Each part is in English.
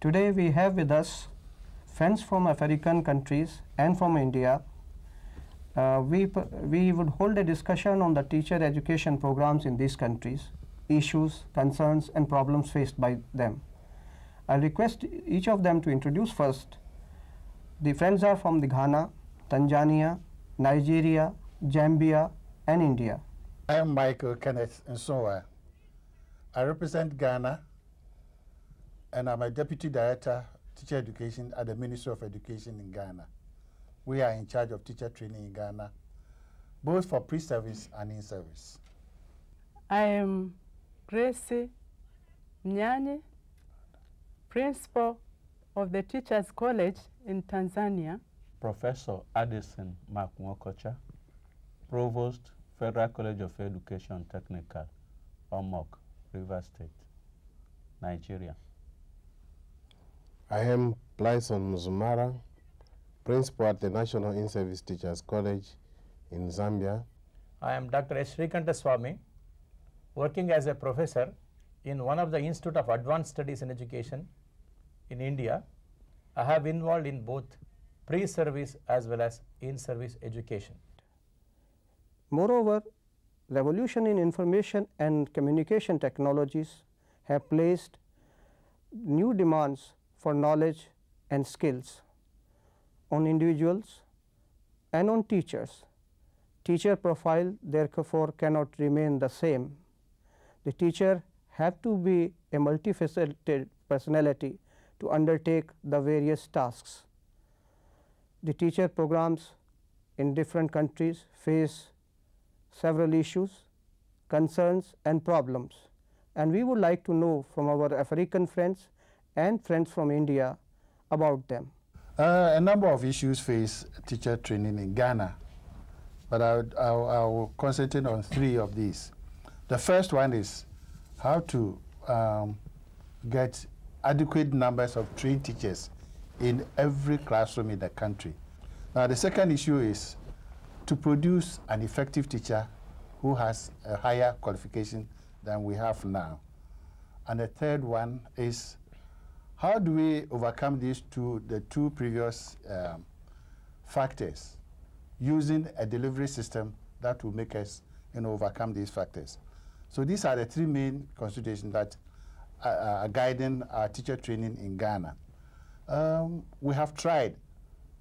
Today we have with us friends from African countries and from India. We would hold a discussion on the teacher education programs in these countries, issues, concerns and problems faced by them. I'll request each of them to introduce first. The friends are from the Ghana, Tanzania, Nigeria, Zambia and India. I am Michael Kenneth Nsowa. I represent Ghana and I'm a Deputy Director, Teacher Education at the Ministry of Education in Ghana. We are in charge of teacher training in Ghana, both for pre-service and in-service. I am Grace Mnyani, Principal of the Teachers College in Tanzania. Professor Addison Makwokocha, Provost, Federal College of Education Technical, Omok, Rivers State, Nigeria. I am Blyson Mzumara, Principal at the National In-Service Teachers College in Zambia. I am Dr. S. Srikanta Swami, working as a professor in one of the Institute of Advanced Studies in Education in India. I have involved in both pre-service as well as in-service education. Moreover, revolution in information and communication technologies have placed new demands for knowledge and skills on individuals and on teachers. Teacher profile therefore cannot remain the same. The teacher have to be a multifaceted personality to undertake the various tasks. The teacher programs in different countries face several issues, concerns and problems, and we would like to know from our African friends and friends from India about them. A number of issues face teacher training in Ghana, but I will concentrate on three of these. The first one is how to get adequate numbers of trained teachers in every classroom in the country. Now, the second issue is to produce an effective teacher who has a higher qualification than we have now. And the third one is how do we overcome the two previous factors using a delivery system that will make us overcome these factors. So these are the three main considerations that are guiding our teacher training in Ghana. We have tried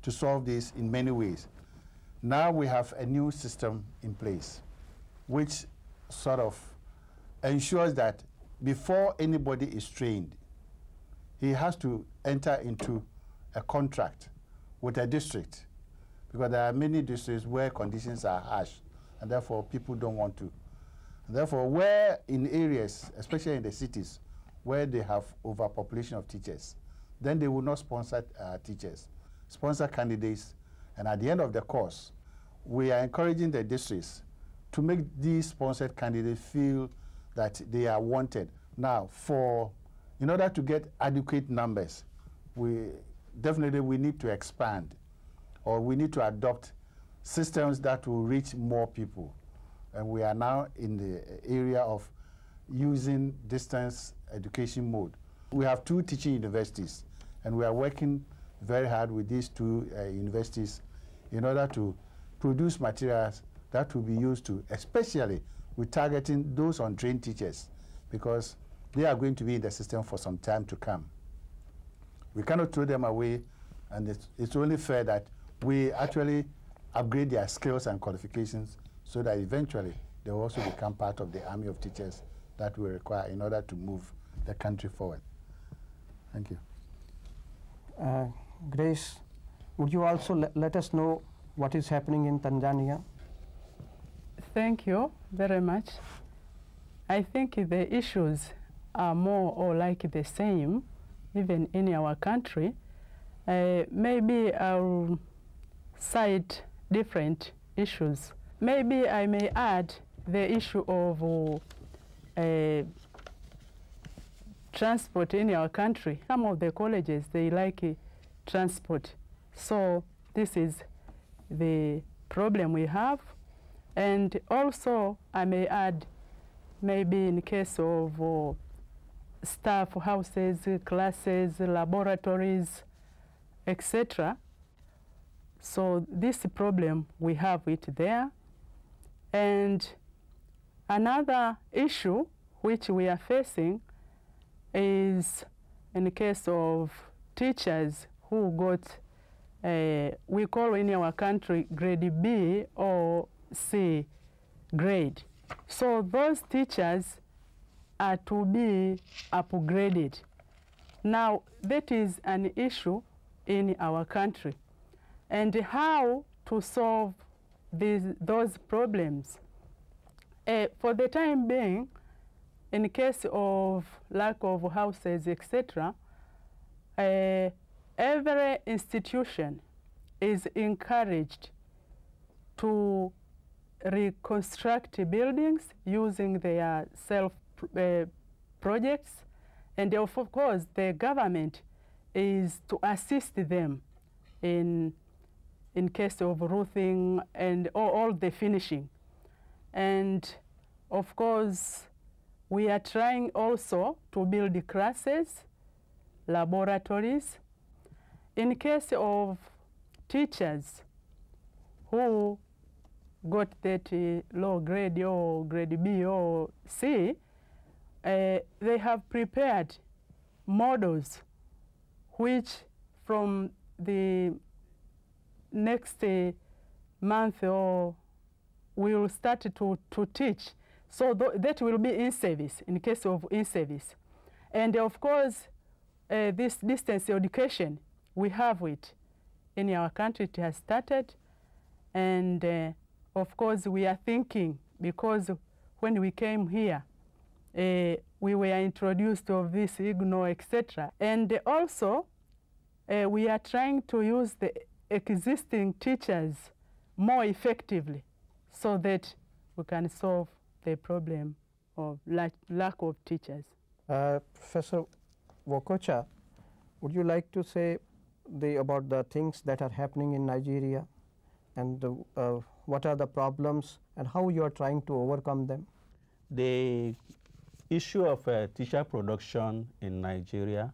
to solve this in many ways. Now we have a new system in place which sort of ensures that before anybody is trained, he has to enter into a contract with a district, because there are many districts where conditions are harsh and therefore people don't want to. And therefore, where in areas, especially in the cities, where they have overpopulation of teachers, then they will not sponsor teachers, sponsor candidates, and at the end of the course, we are encouraging the districts to make these sponsored candidates feel that they are wanted. Now, in order to get adequate numbers, we need to expand, or we need to adopt systems that will reach more people. And we are now in the area of using distance education mode. We have 2 teaching universities, and we are working very hard with these 2 universities in order to produce materials that will be used to, especially with targeting those untrained teachers, because they are going to be in the system for some time to come. We cannot throw them away, and it's only fair that we actually upgrade their skills and qualifications so that eventually they will also become part of the army of teachers that we require in order to move the country forward. Thank you. Grace, would you also let us know what is happening in Tanzania? Thank you very much. I think the issues are more or like the same, even in our country. Maybe I'll cite different issues. Maybe I may add the issue of transport in our country. Some of the colleges, they like transport. So this is the problem we have. And also, I may add, maybe in case of staff houses, classes, laboratories, etc. So this problem, we have it there. And another issue which we are facing is in the case of teachers who got, we call in our country grade B or C grade. So those teachers are to be upgraded. Now, that is an issue in our country. And how to solve those problems? For the time being, in case of lack of houses, etc., every institution is encouraged to reconstruct buildings using their self projects, and of course the government is to assist them in case of roofing and all the finishing. And of course we are trying also to build classes, laboratories. In case of teachers who got that low grade or grade B or C, they have prepared models which from the next month or we will start to teach. So that will be in service, in case of in service. And of course, this distance education, we have it in our country, it has started. And of course, we are thinking, because when we came here, we were introduced to this IGNO, etc. And also, we are trying to use the existing teachers more effectively so that we can solve the problem of lack of teachers. Professor Wokocha, would you like to say about the things that are happening in Nigeria and what are the problems and how you are trying to overcome them? The issue of teacher production in Nigeria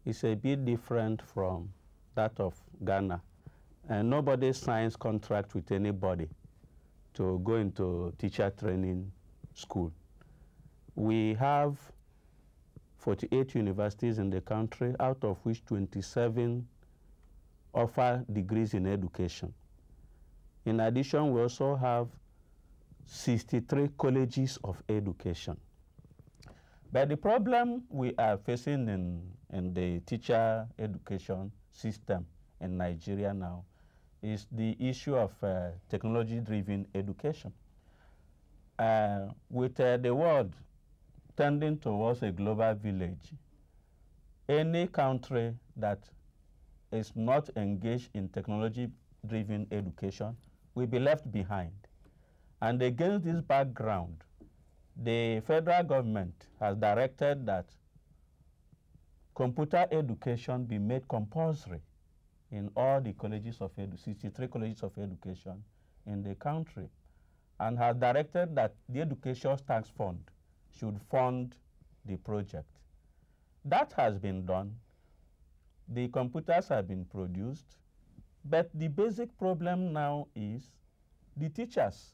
is a bit different from that of Ghana. And nobody signs contract with anybody to go into teacher training school. We have 48 universities in the country, out of which 27 offer degrees in education. In addition, we also have 63 colleges of education. But the problem we are facing in the teacher education system in Nigeria now is the issue of technology-driven education. With the world tending towards a global village, any country that is not engaged in technology-driven education will be left behind. And against this background, the federal government has directed that computer education be made compulsory in all the colleges of 63 colleges of education in the country, and has directed that the Education Tax Fund should fund the project. That has been done. The computers have been produced, but the basic problem now is the teachers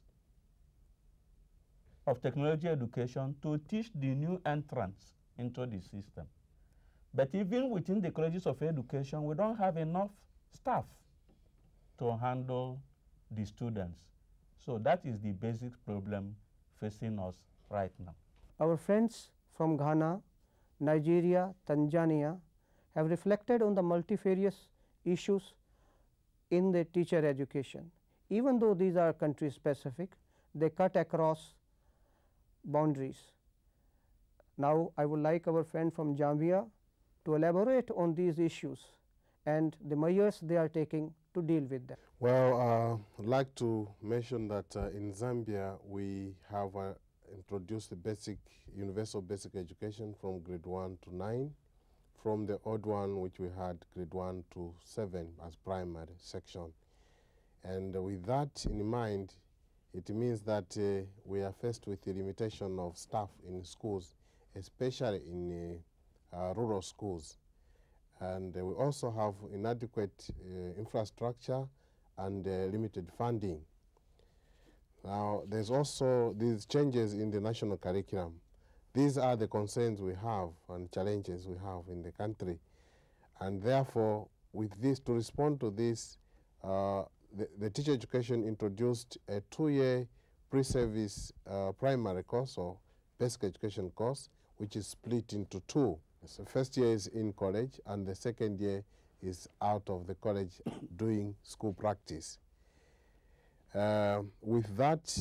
of technology education to teach the new entrants into the system. But even within the colleges of education, we don't have enough staff to handle the students. So that is the basic problem facing us right now. Our friends from Ghana, Nigeria, Tanzania have reflected on the multifarious issues in the teacher education. Even though these are country specific, they cut across boundaries. Now I would like our friend from Zambia to elaborate on these issues and the measures they are taking to deal with them. Well, I'd like to mention that in Zambia we have introduced the universal basic education from grade 1 to 9, from the odd one which we had grade 1 to 7 as primary section. And with that in mind, it means that we are faced with the limitation of staff in schools, especially in rural schools. And we also have inadequate infrastructure and limited funding. Now, there's also these changes in the national curriculum. These are the concerns we have and challenges we have in the country. And therefore, with this, to respond to this, the teacher education introduced a 2-year pre-service primary course or basic education course, which is split into 2. So first year is in college and the second year is out of the college doing school practice. With that,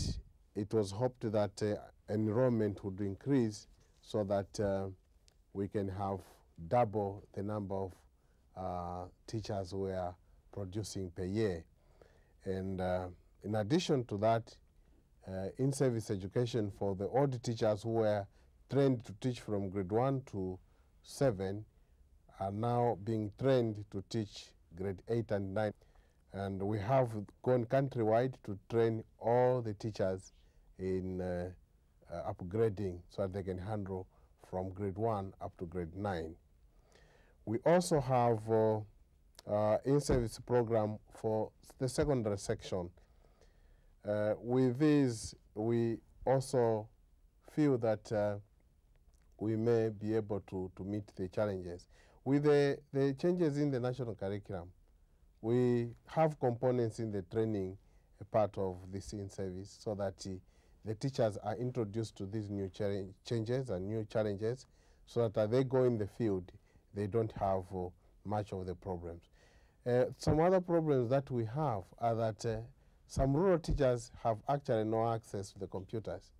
it was hoped that enrollment would increase so that we can have double the number of teachers who are producing per year. And in addition to that, in-service education for the old teachers who were trained to teach from grade 1 to 7 are now being trained to teach grade 8 and 9. And we have gone countrywide to train all the teachers in upgrading so that they can handle from grade 1 up to grade 9. We also have in-service program for the secondary section. With this, we also feel that we may be able to meet the challenges. With the changes in the national curriculum, we have components in the training part of this in-service so that the teachers are introduced to these new changes and new challenges so that as they go in the field, they don't have much of the problems. Some other problems that we have are that some rural teachers have actually no access to the computers,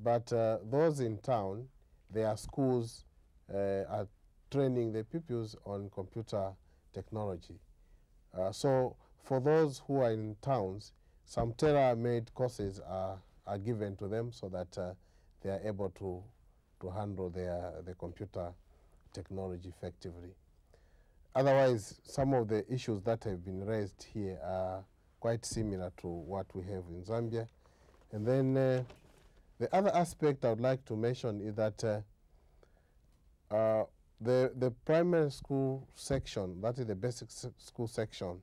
but those in town, their schools are training the pupils on computer technology. So for those who are in towns, some tailor-made courses are given to them so that they are able to handle the computer technology effectively. Otherwise, some of the issues that have been raised here are quite similar to what we have in Zambia. And then the other aspect I would like to mention is that the primary school section, that is the basic school section,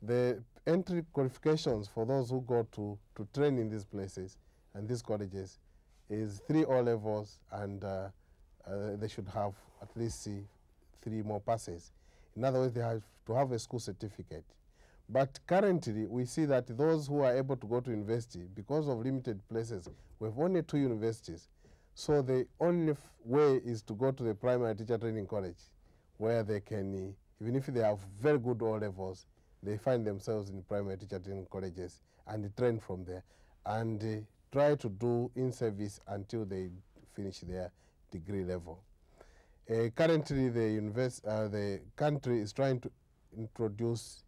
the entry qualifications for those who go to train in these places and these colleges is 3 O-levels, and they should have at least 3 more passes. In other words, they have to have a school certificate. But currently, we see that those who are able to go to university, because of limited places, we have only 2 universities. So the only way is to go to the primary teacher training college, where they can, even if they have very good O-levels, they find themselves in primary teacher training colleges and train from there and try to do in-service until they finish their degree level. Currently, the country is trying to introduce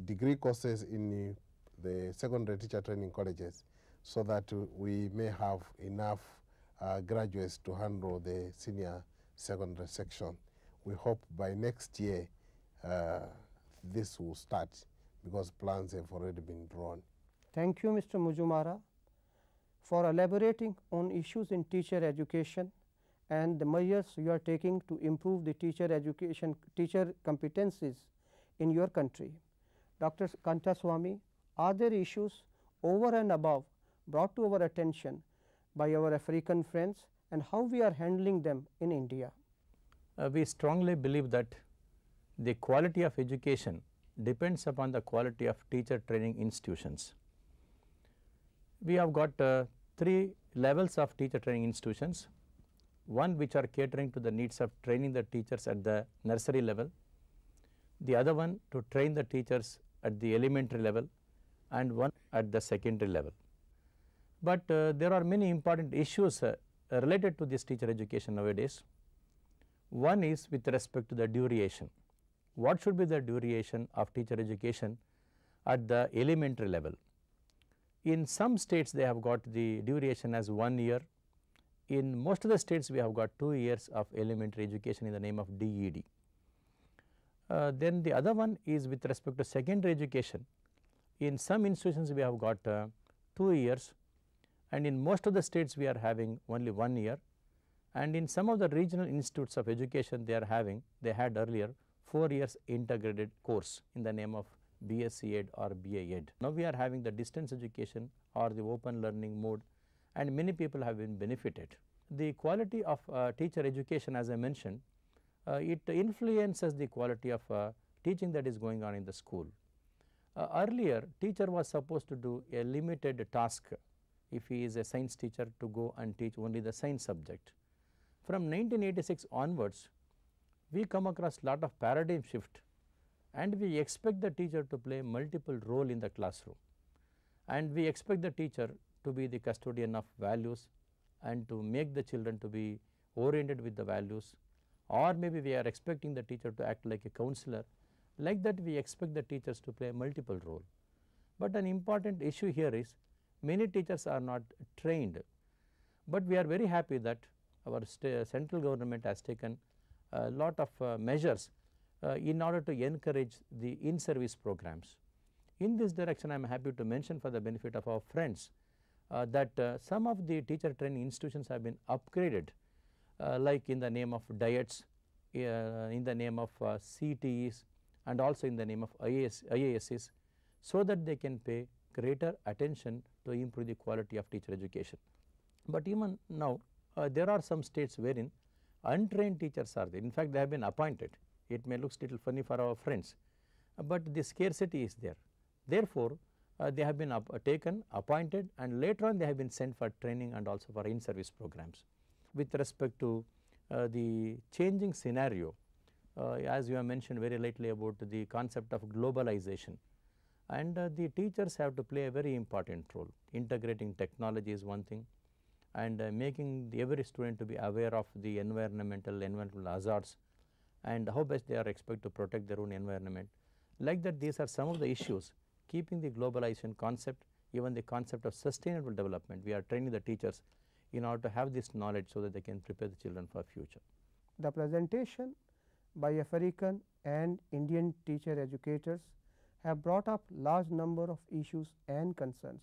degree courses in the secondary teacher training colleges so that we may have enough graduates to handle the senior secondary section. We hope by next year this will start because plans have already been drawn. Thank you, Mr. Mujumara, for elaborating on issues in teacher education and the measures you are taking to improve the teacher education, teacher competencies in your country. Dr. Kantaswamy, are there issues over and above brought to our attention by our African friends and how we are handling them in India? We strongly believe that the quality of education depends upon the quality of teacher training institutions. We have got 3 levels of teacher training institutions, one which are catering to the needs of training the teachers at the nursery level, the other one to train the teachers at the elementary level, and one at the secondary level. But there are many important issues related to this teacher education nowadays. One is with respect to the duration. What should be the duration of teacher education at the elementary level? In some states they have got the duration as 1 year. In most of the states we have got 2 years of elementary education in the name of DED. Then the other one is with respect to secondary education. In some institutions we have got 2 years, and in most of the states we are having only 1 year, And in some of the regional institutes of education they had earlier 4 years integrated course in the name of BSc Ed or BA Ed. Now we are having the distance education or the open learning mode, and many people have been benefited. The quality of teacher education, as I mentioned, it influences the quality of teaching that is going on in the school. Earlier, teacher was supposed to do a limited task if he is a science teacher to go and teach only the science subject. From 1986 onwards, we come across lot of paradigm shift, and we expect the teacher to play multiple role in the classroom, and we expect the teacher to be the custodian of values and to make the children to be oriented with the values, or maybe we are expecting the teacher to act like a counselor. Like that, we expect the teachers to play multiple role. But an important issue here is many teachers are not trained, but we are very happy that our central government has taken a lot of measures in order to encourage the in-service programs. In this direction, I am happy to mention for the benefit of our friends that some of the teacher training institutions have been upgraded, like in the name of diets, in the name of CTEs, and also in the name of IASs, so that they can pay greater attention to improve the quality of teacher education. But even now, there are some states wherein untrained teachers are there. In fact, they have been appointed. It may look little funny for our friends, but the scarcity is there. Therefore, they have been taken, appointed, and later on they have been sent for training and also for in-service programs. With respect to the changing scenario, as you have mentioned very lately about the concept of globalization, and the teachers have to play a very important role. Integrating technology is one thing, and making every student to be aware of the environmental hazards and how best they are expected to protect their own environment. Like that, these are some of the issues. Keeping the globalization concept, even the concept of sustainable development, we are training the teachers in order to have this knowledge so that they can prepare the children for future. The presentation by African and Indian teacher educators have brought up large number of issues and concerns.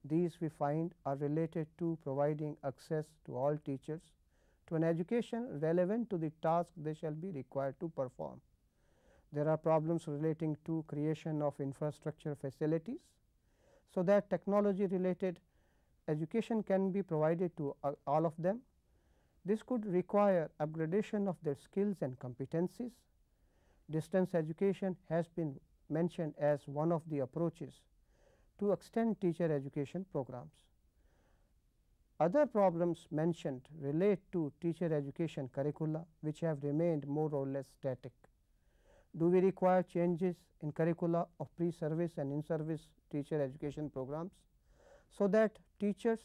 These we find are related to providing access to all teachers to an education relevant to the task they shall be required to perform. There are problems relating to creation of infrastructure facilities, so that technology related education can be provided to all of them. This could require upgradation of their skills and competencies. Distance education has been mentioned as one of the approaches to extend teacher education programs. Other problems mentioned relate to teacher education curricula, which have remained more or less static. Do we require changes in curricula of pre-service and in-service teacher education programs, so that teachers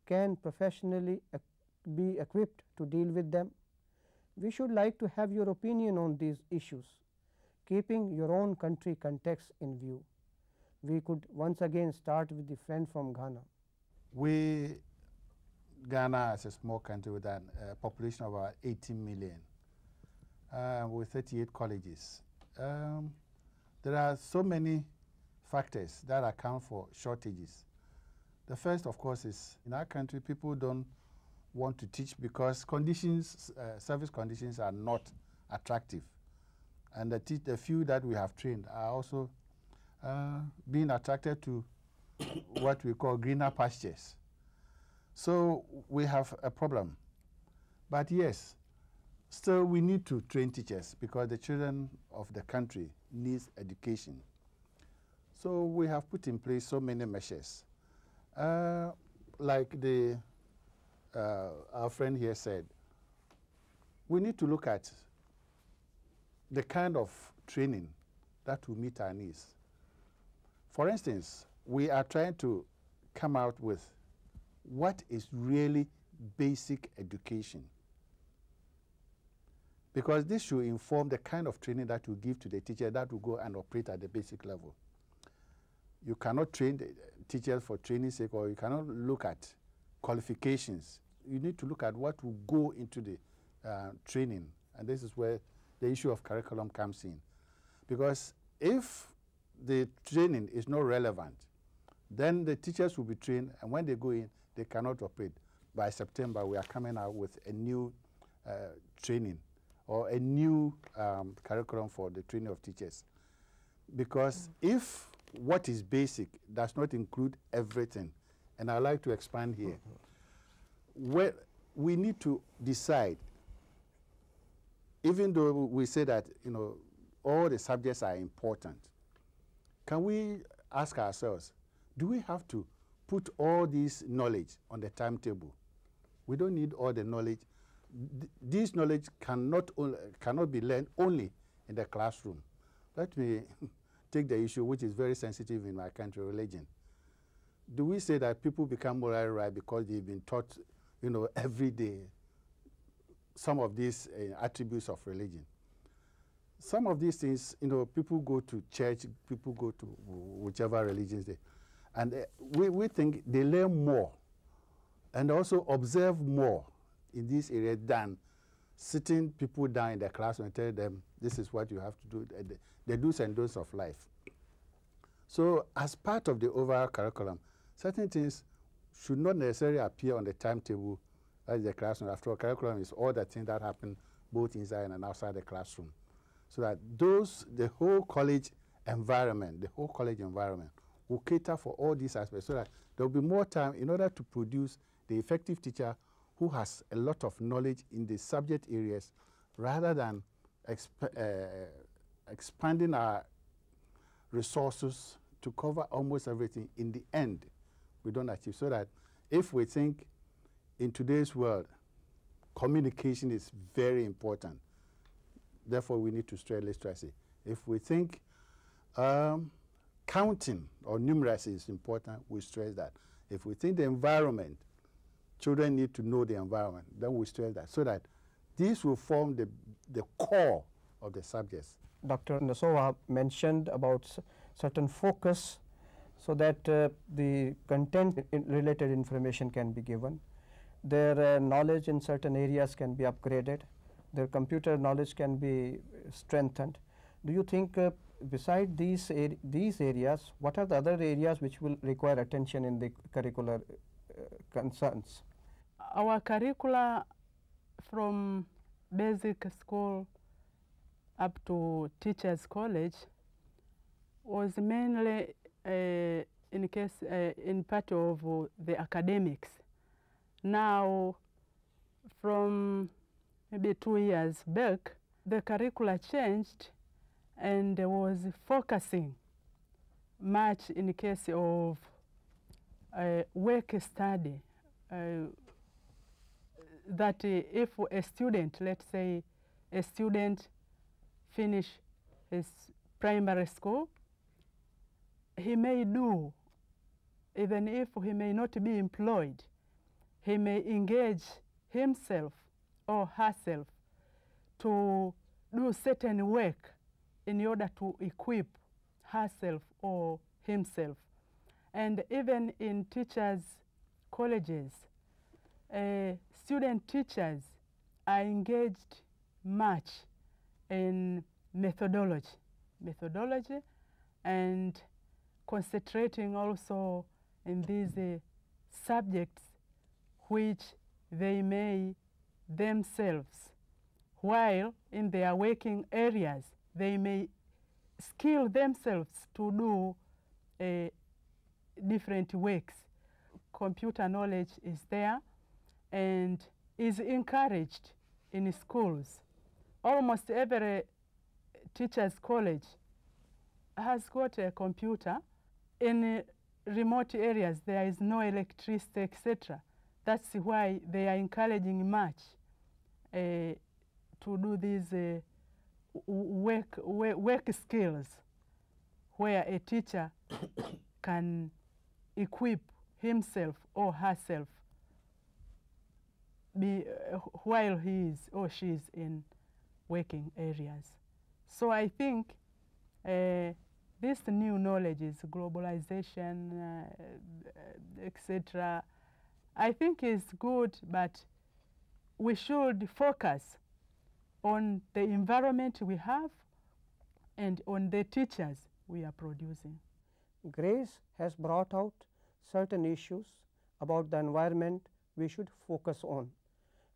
can professionally be equipped to deal with them? We should like to have your opinion on these issues, keeping your own country context in view. We could once again start with the friend from Ghana. Ghana is a small country with a population of about 18 million. With 38 colleges. There are so many factors that account for shortages. The first, of course, is in our country people don't want to teach because conditions, service conditions are not attractive, and the few that we have trained are also being attracted to what we call greener pastures. So we have a problem. But yes, still, we need to train teachers because the children of the country needs education. So we have put in place so many measures. Like our friend here said, we need to look at the kind of training that will meet our needs. For instance, we are trying to come out with what is really basic education, because this should inform the kind of training that you give to the teacher that will go and operate at the basic level. You cannot train the teachers for training's sake, or you cannot look at qualifications. You need to look at what will go into the training, and this is where the issue of curriculum comes in. Because if the training is not relevant, then the teachers will be trained, and when they go in, they cannot operate. by September, we are coming out with a new training or a new curriculum for the training of teachers. Because if what is basic does not include everything, and I'd like to expand here, where we need to decide, even though we say that, you know, all the subjects are important, can we ask ourselves, do we have to put all this knowledge on the timetable? We don't need all the knowledge. This knowledge cannot be learned only in the classroom. Let me take the issue which is very sensitive in my country, religion. Do we say that people become morally right because they've been taught, you know, every day some of these attributes of religion? Some of these things, you know, people go to church, people go to whichever religions they, and we think they learn more and also observe more in this area than sitting people down in the classroom and tell them this is what you have to do, the do's and don'ts of life. So as part of the overall curriculum, certain things should not necessarily appear on the timetable as the classroom. After all, curriculum is all the things that happen both inside and outside the classroom. So that the whole college environment will cater for all these aspects so that there will be more time in order to produce the effective teacher who has a lot of knowledge in the subject areas rather than expanding our resources to cover almost everything. In the end, we don't achieve. So that if we think in today's world, communication is very important, therefore we need to stress literacy. If we think counting or numeracy is important, we stress that. If we think the environment, children need to know the environment, then we stress that. So that these will form the core of the subjects. Dr. Nsawah mentioned about certain focus so that the content related information can be given. Their knowledge in certain areas can be upgraded. Their computer knowledge can be strengthened. Do you think beside these areas, what are the other areas which will require attention in the curricular concerns? Our curricula from basic school up to teachers college was mainly in part of the academics. Now, from maybe 2 years back, the curricula changed and was focusing much in the case of work study. That if a student, let's say a student finish his primary school, he may do, even if he may not be employed, he may engage himself or herself to do certain work in order to equip herself or himself. And even in teachers' colleges, student teachers are engaged much in methodology and concentrating also in these subjects which they may themselves, while in their working areas, they may skill themselves to do different works. Computer knowledge is there and is encouraged in schools. Almost every teacher's college has got a computer. In remote areas, there is no electricity, etc. That's why they are encouraging much to do these work skills, where a teacher can equip himself or herself while he is or she is in working areas. So I think this new knowledge is globalization, etc. I think is good, but we should focus on the environment we have and on the teachers we are producing. GRACE has brought out certain issues about the environment we should focus on.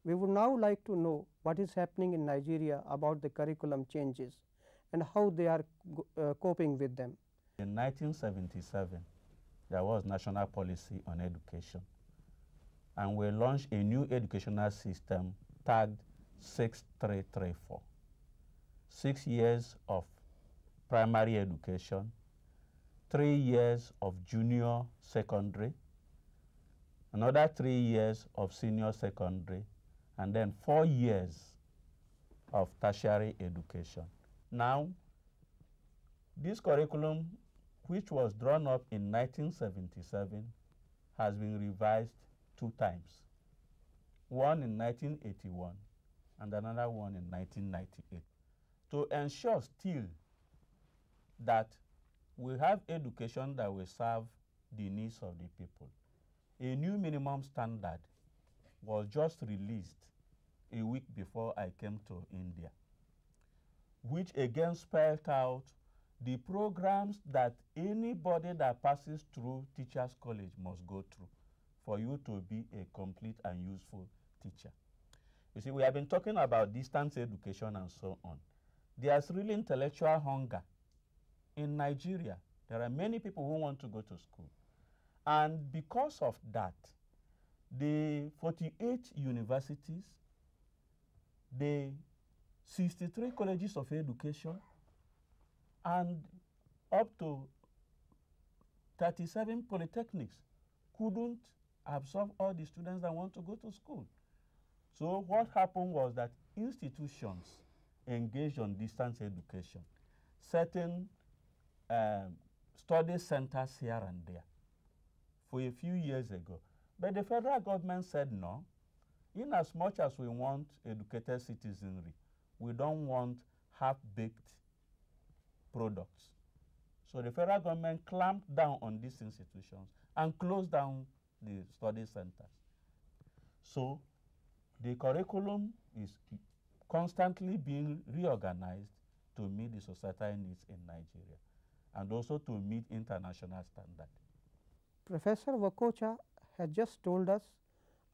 We would now like to know what is happening in Nigeria about the curriculum changes and how they are coping with them. In 1977, there was national policy on education, and we launched a new educational system tagged 6334. 6 years of primary education, 3 years of junior secondary, another 3 years of senior secondary, and then 4 years of tertiary education. Now, this curriculum, which was drawn up in 1977, has been revised 2 times, one in 1981 and another one in 1998, to ensure still that we have education that will serve the needs of the people. A new minimum standard was just released a week before I came to India, which again spelled out the programs that anybody that passes through Teachers College must go through for you to be a complete and useful teacher. You see, we have been talking about distance education and so on. There's really intellectual hunger in Nigeria. There are many people who want to go to school. And because of that, the 48 universities, the 63 colleges of education, and up to 37 polytechnics couldn't absorb all the students that want to go to school. So what happened was that institutions engaged on distance education, certain study centers here and there for a few years ago. But the federal government said no. In as much as we want educated citizenry, we don't want half-baked products. So the federal government clamped down on these institutions and closed down the study centers. So the curriculum is constantly being reorganized to meet the societal needs in Nigeria and also to meet international standards. Professor Wakocha has just told us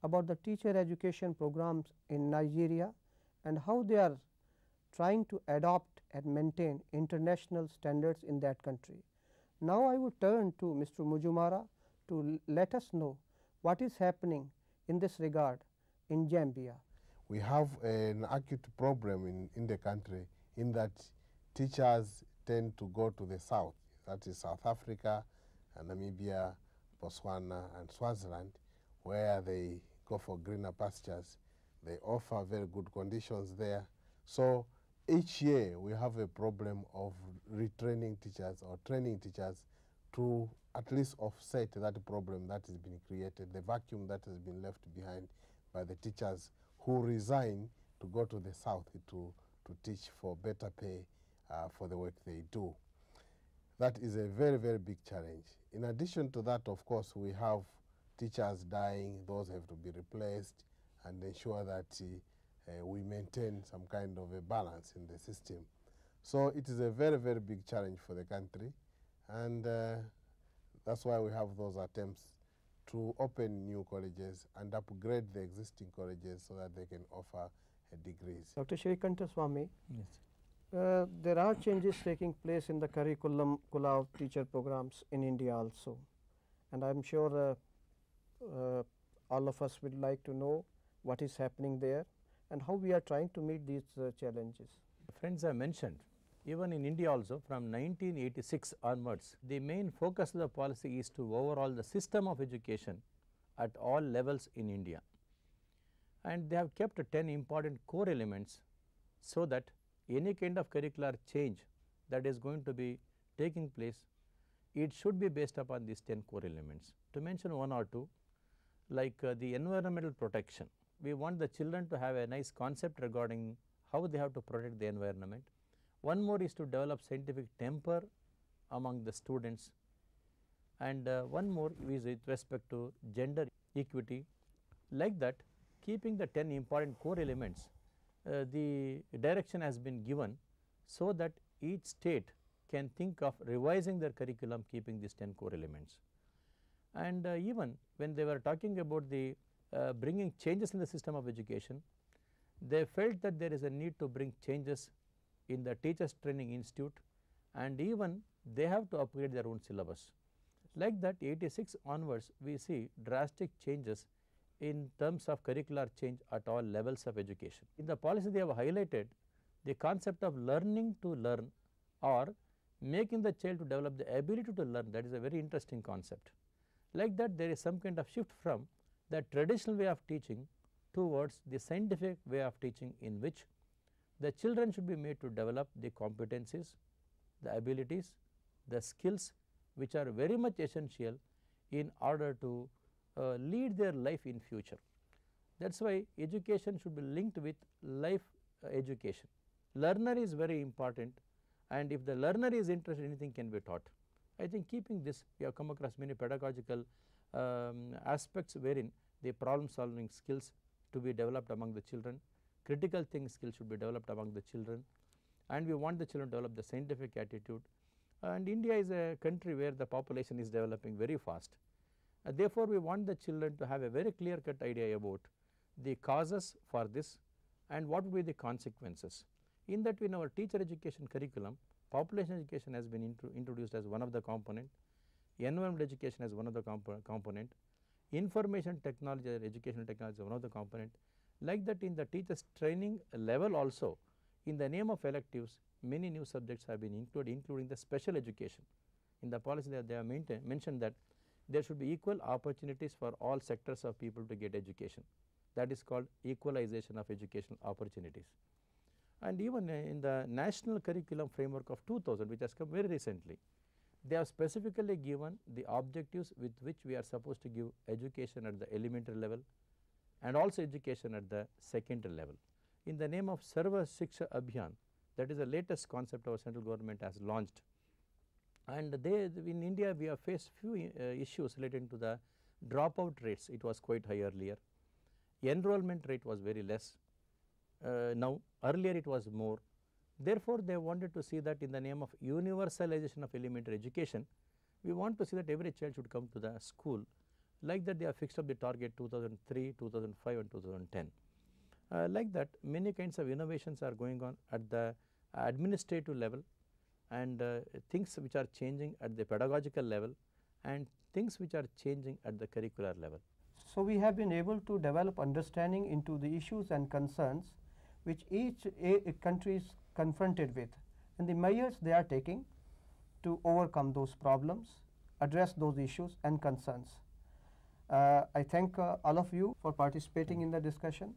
about the teacher education programs in Nigeria and how they are trying to adopt and maintain international standards in that country. Now I would turn to Mr. Mujumara to let us know what is happening in this regard in Zambia. We have an acute problem in the country in that teachers tend to go to the south, that is South Africa, and Namibia, Botswana, and Swaziland, where they go for greener pastures. They offer very good conditions there. So each year we have a problem of retraining teachers or training teachers to at least offset that problem that has been created, the vacuum that has been left behind by the teachers who resign to go to the south to teach for better pay for the work they do. That is a very, very big challenge. In addition to that, of course, we have teachers dying. Those have to be replaced and ensure that we maintain some kind of a balance in the system. So it is a very, very big challenge for the country, and that's why we have those attempts to open new colleges and upgrade the existing colleges so that they can offer degrees. Dr. Shrikanta Swami, Yes. there are changes taking place in the curriculum of teacher programs in India also, and I am sure all of us would like to know what is happening there and how we are trying to meet these challenges. Friends have mentioned, even in India also from 1986 onwards, the main focus of the policy is to overhaul the system of education at all levels in India. And they have kept 10 important core elements so that any kind of curricular change that is going to be taking place, it should be based upon these 10 core elements. To mention one or two, like the environmental protection, we want the children to have a nice concept regarding how they have to protect the environment. One more is to develop scientific temper among the students, and one more is with respect to gender equity. Like that, keeping the 10 important core elements, the direction has been given so that each state can think of revising their curriculum keeping these 10 core elements. And even when they were talking about the bringing changes in the system of education, they felt that there is a need to bring changes in the Teachers Training Institute, and even they have to upgrade their own syllabus. Like that 86 onwards we see drastic changes in terms of curricular change at all levels of education. In the policy they have highlighted the concept of learning to learn, or making the child to develop the ability to learn. That is a very interesting concept. Like that there is some kind of shift from the traditional way of teaching towards the scientific way of teaching, in which the children should be made to develop the competencies, the abilities, the skills which are very much essential in order to lead their life in future. That is why education should be linked with life education. Learner is very important, and if the learner is interested, anything can be taught. I think keeping this, we have come across many pedagogical aspects wherein the problem solving skills to be developed among the children, critical thinking skills should be developed among the children, and we want the children to develop the scientific attitude. And India is a country where the population is developing very fast. Therefore, we want the children to have a very clear cut idea about the causes for this and what would be the consequences. In that, in our teacher education curriculum, population education has been introduced as one of the component, environmental education as one of the component, information technology, educational technology is one of the component. Like that, in the teachers training level also, in the name of electives, many new subjects have been included, including the special education. In the policy they have mentioned that there should be equal opportunities for all sectors of people to get education. That is called equalization of educational opportunities. And even in the national curriculum framework of 2000, which has come very recently, they have specifically given the objectives with which we are supposed to give education at the elementary level and also education at the secondary level. In the name of Sarva Shiksha Abhiyan, that is the latest concept our central government has launched, and in India we have faced few issues relating to the dropout rates. It was quite high earlier, enrollment rate was very less now, earlier it was more. Therefore, they wanted to see that in the name of universalization of elementary education, we want to see that every child should come to the school. Like that they have fixed up the target 2003, 2005 and 2010. Like that many kinds of innovations are going on at the administrative level, and things which are changing at the pedagogical level and things which are changing at the curricular level. So, we have been able to develop understanding into the issues and concerns which each country is confronted with, and the measures they are taking to overcome those problems, address those issues and concerns. I thank all of you for participating in the discussion.